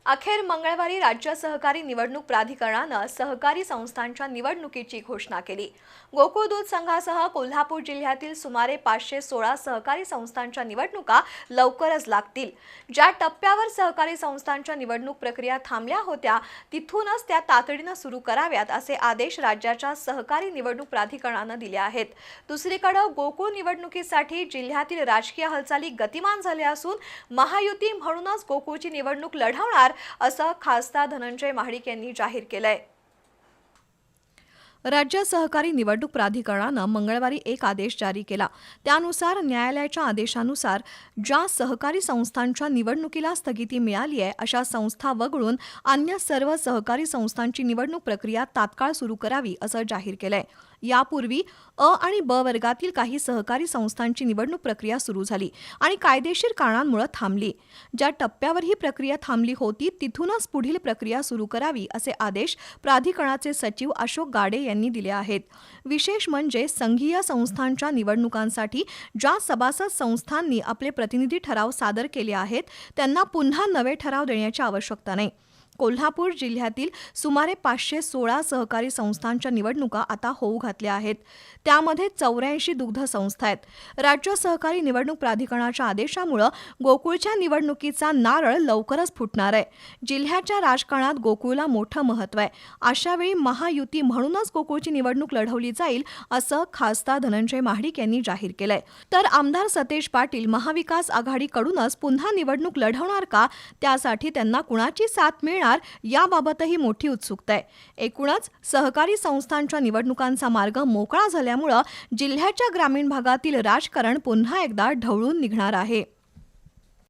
अखेर मंगळवारी राज्य सहकारी निवडणूक प्राधिकरणानं सहकारी संस्थांच्या निवडणुकीची घोषणा केली। गोकुळ दूध संघासह कोल्हापूर जिल्ह्यातील सुमारे 516 सहकारी संस्थांच्या निवडणुका लवकरच लागतील। ज्या टप्प्यावर सहकारी संस्थांच्या निवडणूक प्रक्रिया थांबल्या होत्या तिथूनच त्या तातडीने सुरू कराव्यात असे आदेश राज्याच्या सहकारी निवडणूक प्राधिकरणानं दिले आहेत। दुसरीकडे गोकुळ निवडणुकीसाठी जिल्ह्यातील राजकीय हालचाली गतिमान झाल्या असून महायुती म्हणूनच गोकुळची निवडणूक लढवणार असं खासदार धनंजय महाडिक यांनी जाहीर केलंय। राज्य सहकारी निवडणूक प्राधिकरणानं मंगळवारी एक आदेश जारी केला। त्यानुसार न्यायालयाच्या आदेशानुसार ज्या सहकारी संस्थांच्या निवडणुकीला स्थगिती मिळाली आहे अशा संस्था वगळून अन्य सर्व सहकारी संस्थांची निवडणूक प्रक्रिया तात्काळ सुरू करावी असं जाहीर केलंय। यापूर्वी अ आणि ब वर्गातील काही सहकारी संस्थांची निवडणूक प्रक्रिया सुरू झाली आणि कायदेशीर कारणांमुळे थांबली। ज्या टप्प्यावर ही प्रक्रिया थांबली होती तिथूनच पुढील प्रक्रिया सुरू करावी असे आदेश प्राधिकरणाचे सचिव अशोक गाडे यांनी दिले आहेत। विशेष म्हणजे संघीय संस्थांच्या निवडणुकांसाठी ज्या सभासद संस्थांनी आपले प्रतिनिधी ठराव सादर केले आहेत त्यांना पुन्हा नवे ठराव देण्याची आवश्यकता नाही। कोल्हापूर जिल्ह्यातील सुमारे 516 सहकारी संस्थांच्या निवडणुका आता होऊ घातल्या आहेत। त्यामध्ये 84 दुग्ध संस्था आहेत। राज्य सहकारी निवडणूक प्राधिकरणाच्या आदेशामुळे गोकुळच्या निवडणुकीचा नारळ लवकरच फुटणार आहे। जिल्ह्याच्या राजकारणात गोकुळला मोठं महत्त्व आहे। अशावेळी महायुती म्हणूनच गोकुळची निवडणूक लढवली जाईल असं खासदार धनंजय महाडिक यांनी जाहीर केलंय। तर आमदार सतेज पाटील महाविकास आघाडीकडूनच पुन्हा निवडणूक लढवणार का, त्यासाठी त्यांना कुणाची साथ मिळणार याबाबतही मोठी उत्सुकता आहे। एकूणच सहकारी संस्थांच्या निवडणुकांचा मार्ग मोकळा झाल्यामुळे जिल्ह्याच्या ग्रामीण भागातील राजकारण पुन्हा एकदा ढवळून निघणार आहे।